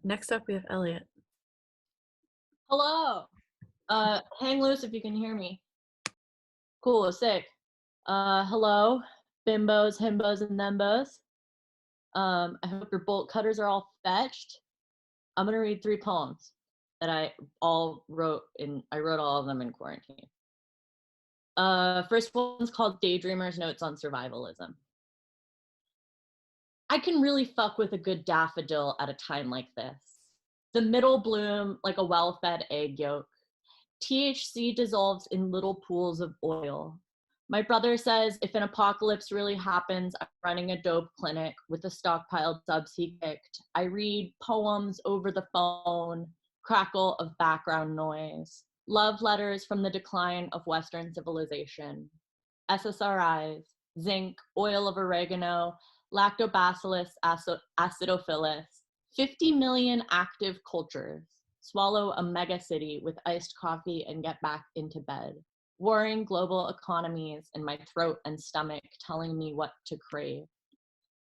Next up, we have Elliott. Hello. Hang loose if you can hear me. Cool, sick. Hello, bimbos, himbos, and thembos. I hope your bolt cutters are all fetched. I'm gonna read 3 poems that I wrote all of them in quarantine. First one's called Daydreamer's Notes on Survivalism. I can really fuck with a good daffodil at a time like this. The middle bloom like a well-fed egg yolk. THC dissolves in little pools of oil. My brother says if an apocalypse really happens, I'm running a dope clinic with the stockpiled subs he kicked. I read poems over the phone, crackle of background noise, love letters from the decline of Western civilization, SSRIs, zinc, oil of oregano, lactobacillus acidophilus, 50 million active cultures. Swallow a mega city with iced coffee and get back into bed. Warring global economies in my throat and stomach telling me what to crave.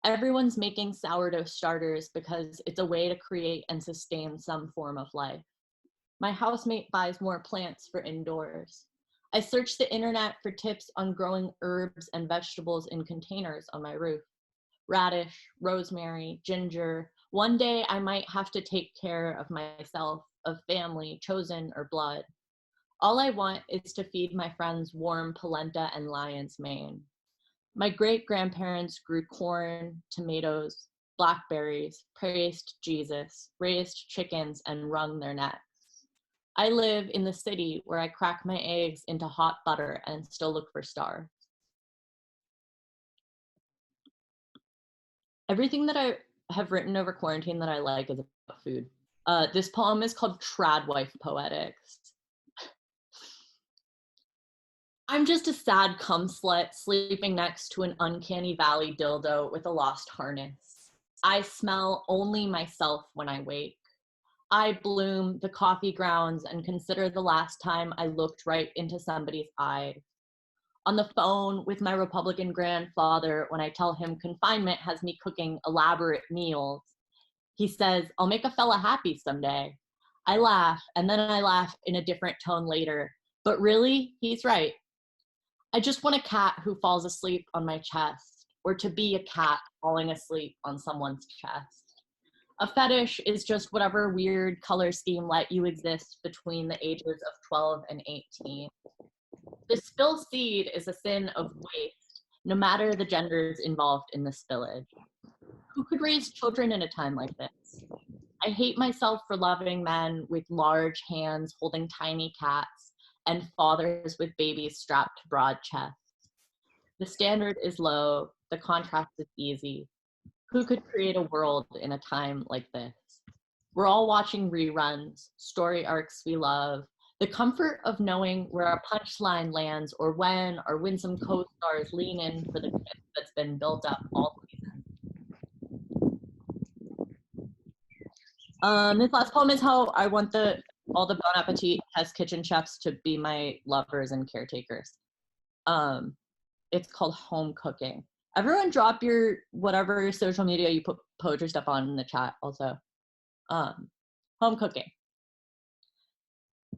Everyone's making sourdough starters because it's a way to create and sustain some form of life. My housemate buys more plants for indoors. I search the internet for tips on growing herbs and vegetables in containers on my roof. Radish, rosemary, ginger. One day I might have to take care of myself, of family, chosen or blood. All I want is to feed my friends warm polenta and lion's mane. My great-grandparents grew corn, tomatoes, blackberries, praised Jesus, raised chickens, and wrung their necks. I live in the city where I crack my eggs into hot butter and still look for stars. Everything that I have written over quarantine that I like is about food. This poem is called Tradwife Poetics. I'm just a sad cum slut sleeping next to an uncanny valley dildo with a lost harness. I smell only myself when I wake. I bloom the coffee grounds and consider the last time I looked right into somebody's eyes. On the phone with my Republican grandfather when I tell him confinement has me cooking elaborate meals. He says, I'll make a fella happy someday. I laugh, and then I laugh in a different tone later. But really, he's right. I just want a cat who falls asleep on my chest, or to be a cat falling asleep on someone's chest. A fetish is just whatever weird color scheme let you exist between the ages of 12 and 18. The spill seed is a sin of waste, no matter the genders involved in the spillage. Who could raise children in a time like this? I hate myself for loving men with large hands holding tiny cats and fathers with babies strapped to broad chests. The standard is low, the contrast is easy. Who could create a world in a time like this? We're all watching reruns, story arcs we love, the comfort of knowing where our punchline lands or when our winsome co-stars lean in for the gift that's been built up all season. This last poem is how I want all the Bon Appetit test kitchen chefs to be my lovers and caretakers. It's called Home Cooking. Everyone drop your whatever social media you put poetry stuff on in the chat also. Home cooking.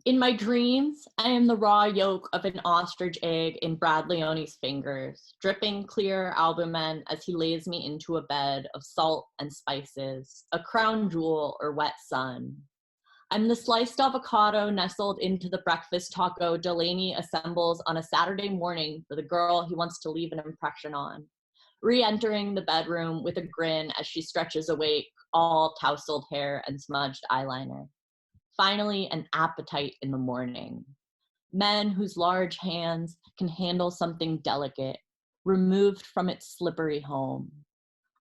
In my dreams, I am the raw yolk of an ostrich egg in Brad Leone's fingers, dripping clear albumen as he lays me into a bed of salt and spices, a crown jewel or wet sun. I'm the sliced avocado nestled into the breakfast taco Delaney assembles on a Saturday morning for the girl he wants to leave an impression on, re-entering the bedroom with a grin as she stretches awake, all tousled hair and smudged eyeliner. Finally, an appetite in the morning. Men whose large hands can handle something delicate, removed from its slippery home.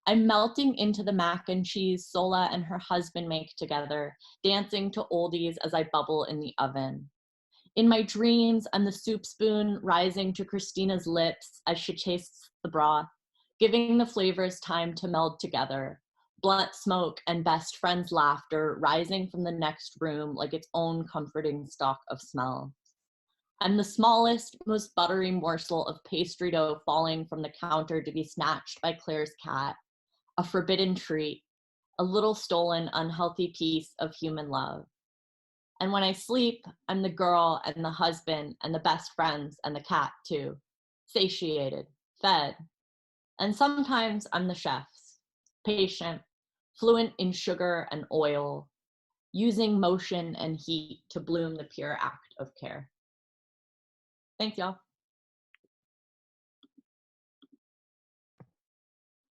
I'm melting into the mac and cheese Sola and her husband make together, dancing to oldies as I bubble in the oven. In my dreams, I'm the soup spoon rising to Christina's lips as she tastes the broth, giving the flavors time to meld together. Blunt smoke and best friend's laughter rising from the next room like its own comforting stock of smells. I'm the smallest, most buttery morsel of pastry dough falling from the counter to be snatched by Claire's cat, a forbidden treat, a little stolen, unhealthy piece of human love. And when I sleep, I'm the girl and the husband and the best friends and the cat too, satiated, fed. And sometimes I'm the chef's, patient, fluent in sugar and oil, using motion and heat to bloom the pure act of care. Thanks, y'all.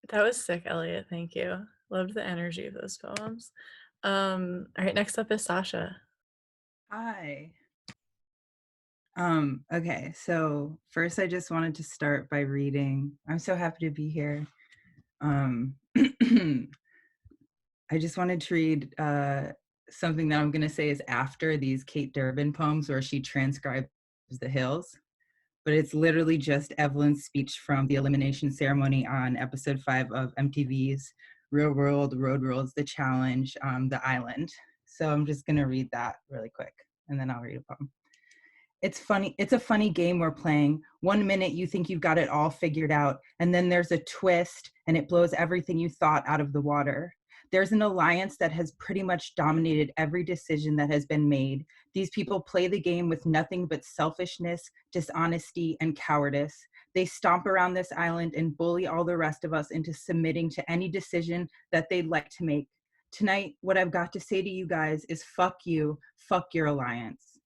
That was sick, Elliot. Thank you. Loved the energy of those poems. All right, next up is Sasha. Hi. Okay, so first I just wanted to start by reading. I'm so happy to be here. I just wanted to read something that I'm going to say is after these Kate Durbin poems where she transcribes the hills, but it's literally just Evelyn's speech from the elimination ceremony on episode 5 of MTV's Real World Road Rules, The Challenge, The Island. So I'm just going to read that really quick, and then I'll read a poem. It's funny. It's a funny game we're playing. 1 minute you think you've got it all figured out, and then there's a twist and it blows everything you thought out of the water. There's an alliance that has pretty much dominated every decision that has been made. These people play the game with nothing but selfishness, dishonesty, and cowardice. They stomp around this island and bully all the rest of us into submitting to any decision that they'd like to make. Tonight, what I've got to say to you guys is fuck you, fuck your alliance.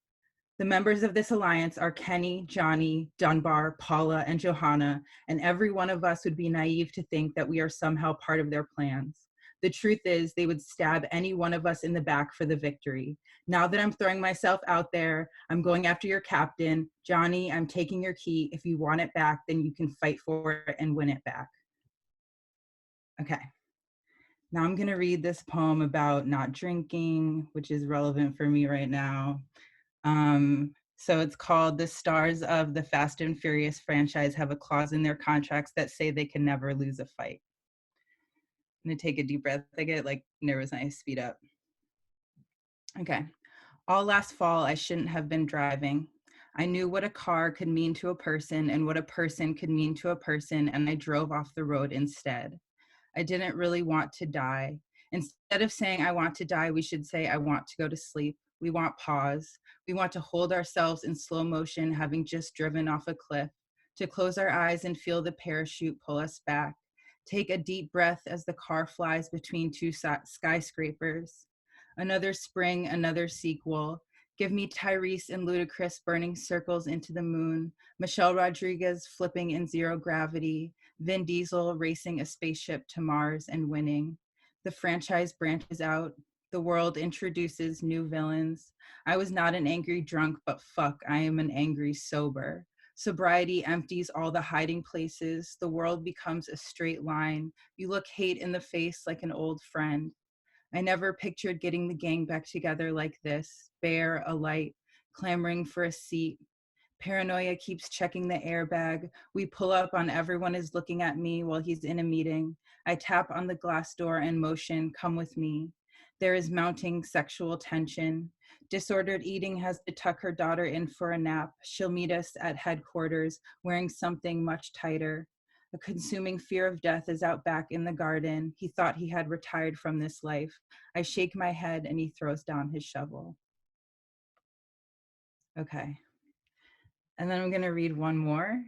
The members of this alliance are Kenny, Johnny, Dunbar, Paula, and Johanna, and every one of us would be naive to think that we are somehow part of their plans. The truth is, they would stab any one of us in the back for the victory. Now that I'm throwing myself out there, I'm going after your captain. Johnny, I'm taking your key. If you want it back, then you can fight for it and win it back. Okay. Now I'm going to read this poem about not drinking, which is relevant for me right now. So it's called "The Stars of the Fast and Furious franchise have a clause in their contracts that say they can never lose a fight." I'm gonna take a deep breath. I get like nervous and I speed up. Okay. All last fall, I shouldn't have been driving. I knew what a car could mean to a person and what a person could mean to a person, and I drove off the road instead. I didn't really want to die. Instead of saying I want to die, we should say I want to go to sleep. We want pause. We want to hold ourselves in slow motion, having just driven off a cliff, to close our eyes and feel the parachute pull us back. Take a deep breath as the car flies between two skyscrapers. Another spring, another sequel. Give me Tyrese and Ludacris burning circles into the moon, Michelle Rodriguez flipping in zero gravity, Vin Diesel racing a spaceship to Mars and winning. The franchise branches out. The world introduces new villains. I was not an angry drunk, but fuck, I am an angry sober. Sobriety empties all the hiding places. The world becomes a straight line. You look hate in the face like an old friend. I never pictured getting the gang back together like this, bare, alight, clamoring for a seat. Paranoia keeps checking the airbag. We pull up on everyone is looking at me while he's in a meeting. I tap on the glass door and motion, come with me. There is mounting sexual tension. Disordered eating has to tuck her daughter in for a nap. She'll meet us at headquarters wearing something much tighter. A consuming fear of death is out back in the garden. He thought he had retired from this life. I shake my head and he throws down his shovel. Okay. And then I'm going to read one more.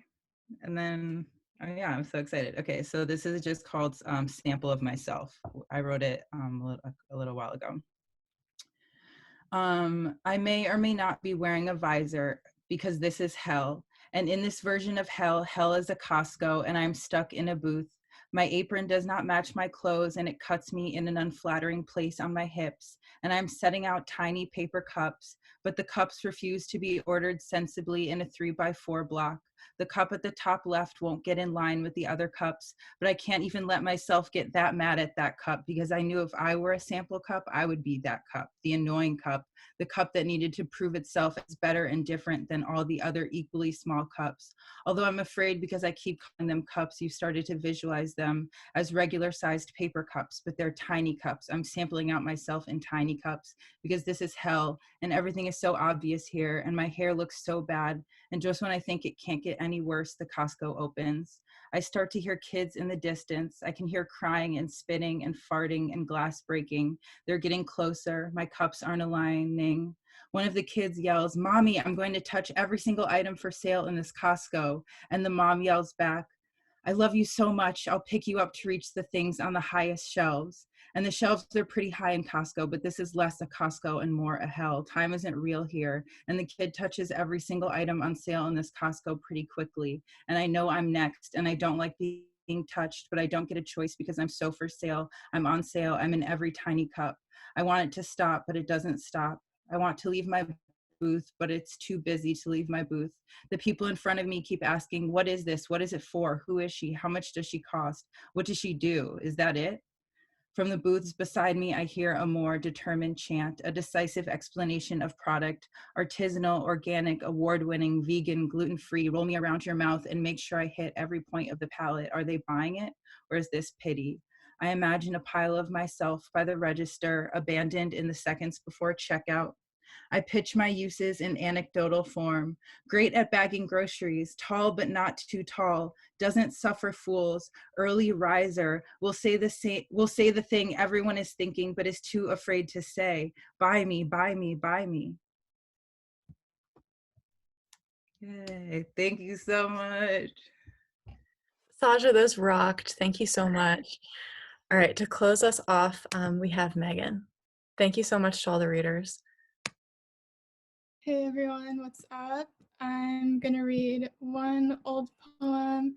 And then, oh yeah, I'm so excited. Okay, so this is just called Sample of Myself. I wrote it a little while ago. I may or may not be wearing a visor because this is hell. And in this version of hell, hell is a Costco and I'm stuck in a booth. My apron does not match my clothes and it cuts me in an unflattering place on my hips. And I'm setting out tiny paper cups, but the cups refuse to be ordered sensibly in a 3x4 block. The cup at the top left won't get in line with the other cups, but I can't even let myself get that mad at that cup because I knew if I were a sample cup, I would be that cup, the annoying cup, the cup that needed to prove itself as better and different than all the other equally small cups. Although I'm afraid because I keep calling them cups, you started to visualize them as regular sized paper cups, but they're tiny cups. I'm sampling out myself in tiny cups because this is hell and everything is so obvious here and my hair looks so bad. And just when I think it can't get get any worse, the Costco opens. I start to hear kids in the distance. I can hear crying and spitting and farting and glass breaking. They're getting closer. My cups aren't aligning. One of the kids yells, "Mommy, I'm going to touch every single item for sale in this Costco." And the mom yells back, "I love you so much. I'll pick you up to reach the things on the highest shelves." And the shelves are pretty high in Costco, but this is less a Costco and more a hell. Time isn't real here. And the kid touches every single item on sale in this Costco pretty quickly. And I know I'm next, and I don't like being touched, but I don't get a choice because I'm so for sale. I'm on sale. I'm in every tiny cup. I want it to stop, but it doesn't stop. I want to leave my booth, but it's too busy to leave my booth. The people in front of me keep asking, "What is this? What is it for? Who is she? How much does she cost? What does she do? Is that it?" From the booths beside me, I hear a more determined chant, a decisive explanation of product, artisanal, organic, award-winning, vegan, gluten-free, roll me around your mouth and make sure I hit every point of the palate. Are they buying it, or is this pity? I imagine a pile of myself by the register, abandoned in the seconds before checkout. I pitch my uses in anecdotal form. Great at bagging groceries, tall but not too tall, doesn't suffer fools, early riser, will say the thing everyone is thinking but is too afraid to say. Buy me, buy me, buy me. Yay, thank you so much. Sasha, those rocked. Thank you so much. All right, to close us off, we have Megan. Thank you so much to all the readers. Hey everyone, what's up? I'm gonna read one old poem,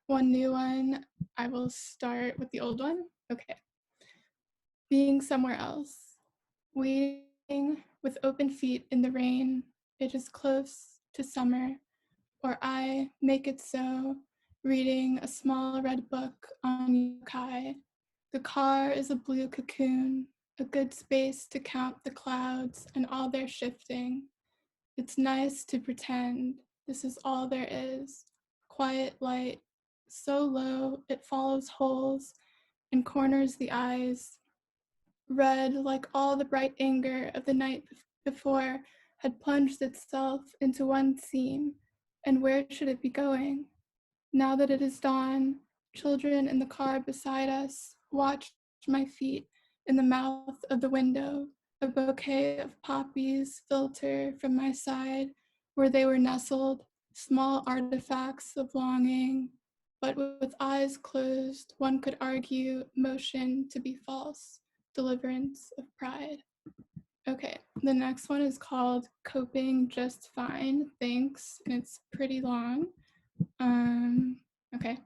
one new one. I will start with the old one. Okay. Being somewhere else. Waiting with open feet in the rain. It is close to summer, or I make it so, reading a small red book on yokai. The car is a blue cocoon, a good space to count the clouds and all their shifting. It's nice to pretend this is all there is. Quiet light, so low it follows holes and corners the eyes. Red, like all the bright anger of the night before, had plunged itself into one seam. And where should it be going? Now that it is dawn, children in the car beside us watch my feet in the mouth of the window, a bouquet of poppies filter from my side where they were nestled, small artifacts of longing, but with eyes closed, one could argue motion to be false, deliverance of pride. Okay, the next one is called Coping Just Fine, Thanks, and it's pretty long. Okay.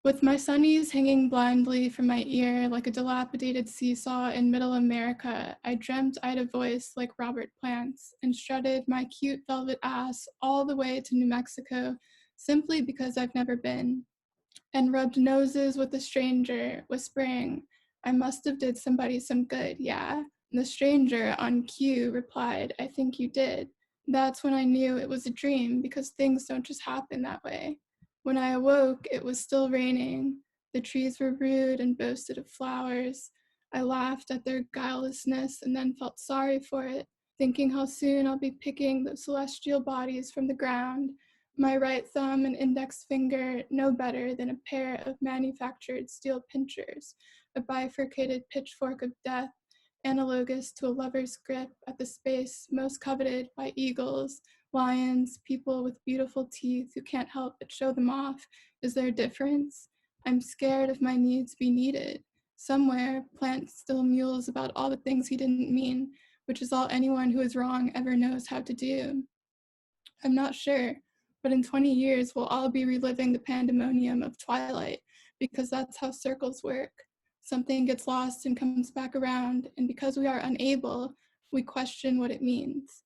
With my sunnies hanging blindly from my ear like a dilapidated seesaw in middle America, I dreamt I'd a voice like Robert Plant's and strutted my cute velvet ass all the way to New Mexico simply because I've never been, and rubbed noses with a stranger, whispering, "I must have did somebody some good, yeah?" And the stranger, on cue, replied, "I think you did." That's when I knew it was a dream, because things don't just happen that way. When I awoke, it was still raining. The trees were rude and boasted of flowers. I laughed at their guilelessness and then felt sorry for it, thinking how soon I'll be picking the celestial bodies from the ground. My right thumb and index finger no better than a pair of manufactured steel pincers, a bifurcated pitchfork of death, analogous to a lover's grip at the space most coveted by eagles, lions, people with beautiful teeth who can't help but show them off. Is there a difference? I'm scared of my need to be needed. Somewhere, Plant still mules about all the things he didn't mean, which is all anyone who is wrong ever knows how to do. I'm not sure, but in 20 years, we'll all be reliving the pandemonium of Twilight, because that's how circles work. Something gets lost and comes back around, and because we are unable, we question what it means.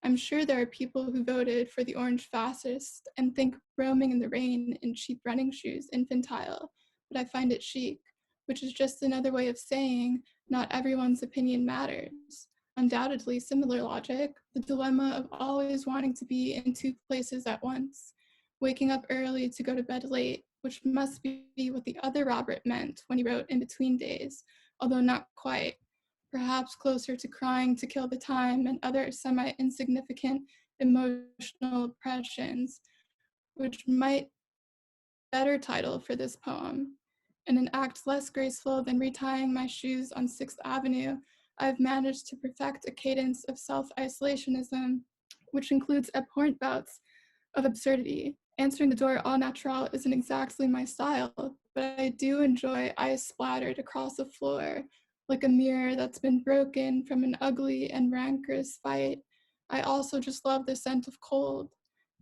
I'm sure there are people who voted for the orange fascist and think roaming in the rain in cheap running shoes infantile, but I find it chic, which is just another way of saying not everyone's opinion matters. Undoubtedly similar logic, the dilemma of always wanting to be in two places at once, waking up early to go to bed late, which must be what the other Robert meant when he wrote In Between Days, although not quite, perhaps closer to crying to kill the time and other semi-insignificant emotional impressions, which might better title for this poem. In an act less graceful than retying my shoes on 6th Avenue, I've managed to perfect a cadence of self-isolationism, which includes abhorrent bouts of absurdity. Answering the door au naturel isn't exactly my style, but I do enjoy ice splattered across the floor, like a mirror that's been broken from an ugly and rancorous fight. I also just love the scent of cold.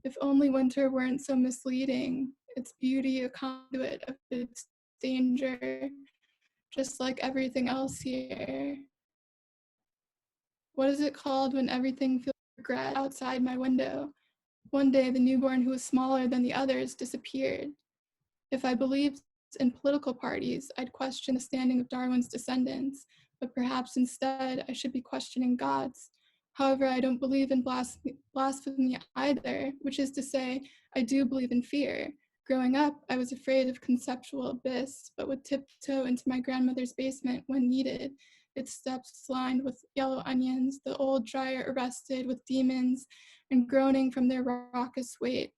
If only winter weren't so misleading, its beauty a conduit of its danger, just like everything else here. What is it called when everything feels regret outside my window? One day, the newborn who was smaller than the others disappeared. If I believed in political parties, I'd question the standing of Darwin's descendants, but perhaps instead I should be questioning God's. However, I don't believe in blasphemy either, which is to say, I do believe in fear. Growing up, I was afraid of conceptual abyss, but would tiptoe into my grandmother's basement when needed, its steps lined with yellow onions, the old dryer arrested with demons and groaning from their raucous weight.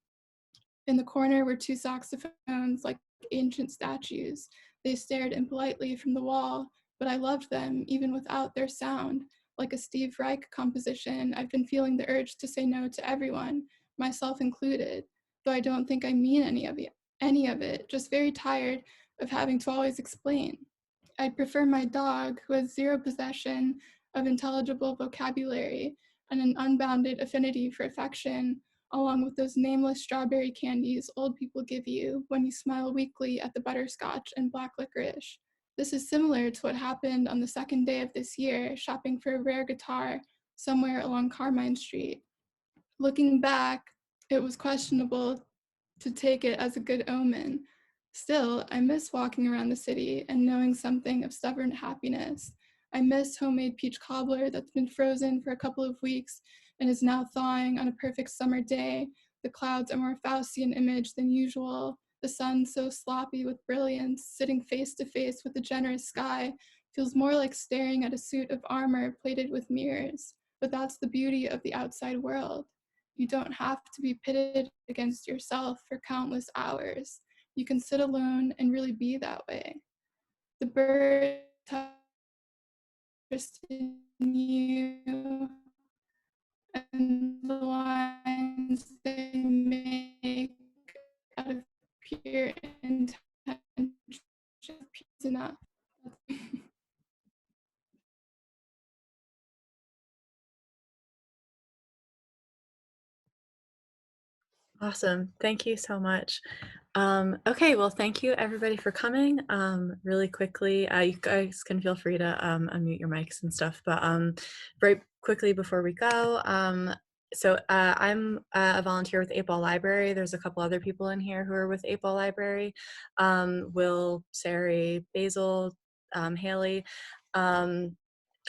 In the corner were 2 saxophones like ancient statues. They stared impolitely from the wall, but I loved them even without their sound. Like a Steve Reich composition, I've been feeling the urge to say no to everyone, myself included, though I don't think I mean any of it, just very tired of having to always explain. I'd prefer my dog, who has zero possession of intelligible vocabulary and an unbounded affinity for affection, along with those nameless strawberry candies old people give you when you smile weakly at the butterscotch and black licorice. This is similar to what happened on the second day of this year, shopping for a rare guitar somewhere along Carmine Street. Looking back, it was questionable to take it as a good omen. Still, I miss walking around the city and knowing something of stubborn happiness. I miss homemade peach cobbler that's been frozen for a couple of weeks and is now thawing on a perfect summer day. The clouds a more Faustian image than usual. The sun so sloppy with brilliance, sitting face to face with the generous sky, feels more like staring at a suit of armor plated with mirrors. But that's the beauty of the outside world. You don't have to be pitted against yourself for countless hours. You can sit alone and really be that way. The birds interest in you and the lines they make out of pure intention is enough. Awesome. Thank you so much. Okay, well, thank you everybody for coming. Really quickly, you guys can feel free to unmute your mics and stuff, but very quickly before we go, I'm a volunteer with 8 Ball Library. There's a couple other people in here who are with 8 Ball Library. Will, Sari, Basil, Haley.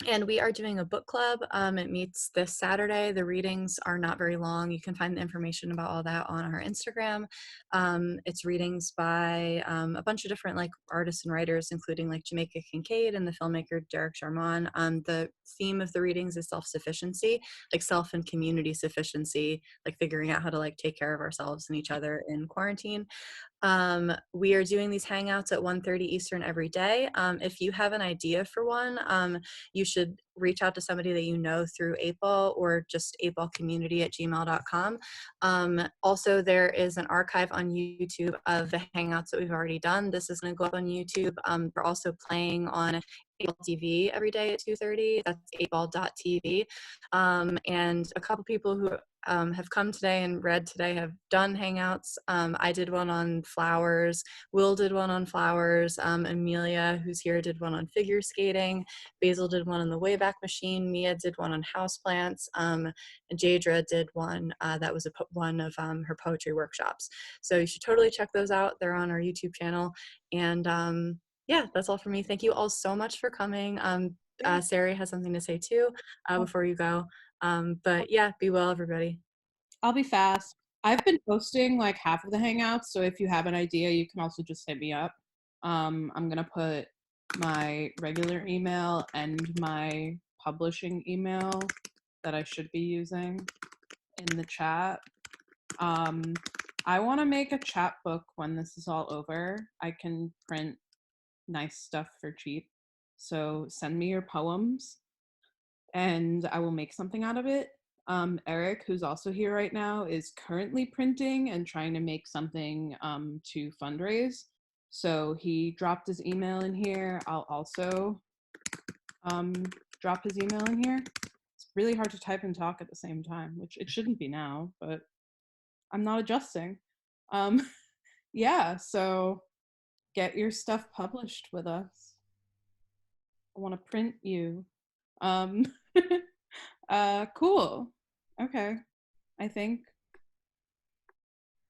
And we are doing a book club. It meets this Saturday. The readings are not very long. You can find the information about all that on our Instagram. It's readings by a bunch of different like artists and writers, including like Jamaica Kincaid and the filmmaker Derek Jarman. The theme of the readings is self-sufficiency, like self and community sufficiency, like figuring out how to like take care of ourselves and each other in quarantine. We are doing these hangouts at 1:30 Eastern every day. If you have an idea for one, you should reach out to somebody that you know through 8 Ball or just 8ballcommunity@gmail.com. Also, there is an archive on YouTube of the hangouts that we've already done. This is going to go up on YouTube. We're also playing on 8 Ball TV every day at 2:30. That's 8ball.tv. And a couple people who have come today and read today have done hangouts. I did one on flowers. Will did one on flowers. Amelia, who's here, did one on figure skating. Basil did one on the Wayback Machine. Mia did one on houseplants. And Jaydra did one that was one of her poetry workshops. So you should totally check those out. They're on our YouTube channel. And yeah, that's all for me. Thank you all so much for coming. Sari has something to say too before you go. But yeah, be well, everybody. I'll be fast. I've been posting like half of the hangouts, so if you have an idea, you can also just hit me up. I'm gonna put my regular email and my publishing email that I should be using in the chat. I want to make a chapbook when this is all over. I can print nice stuff for cheap. So send me your poems and I will make something out of it. Eric, who's also here right now, is currently printing and trying to make something to fundraise. So he dropped his email in here. I'll also drop his email in here. It's really hard to type and talk at the same time, which it shouldn't be now, but I'm not adjusting. Yeah, so get your stuff published with us. I want to print you. Cool. Okay. I think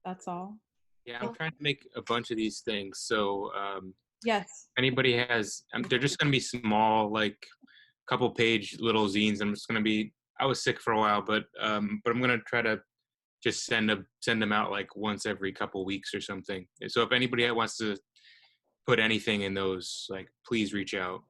that's all. Yeah, I'm trying to make a bunch of these things. So Yes. anybody has, they're just going to be small, like couple page little zines. I was sick for a while, but I'm going to try to just send them out like once every couple weeks or something. So if anybody wants to put anything in those, like, please reach out.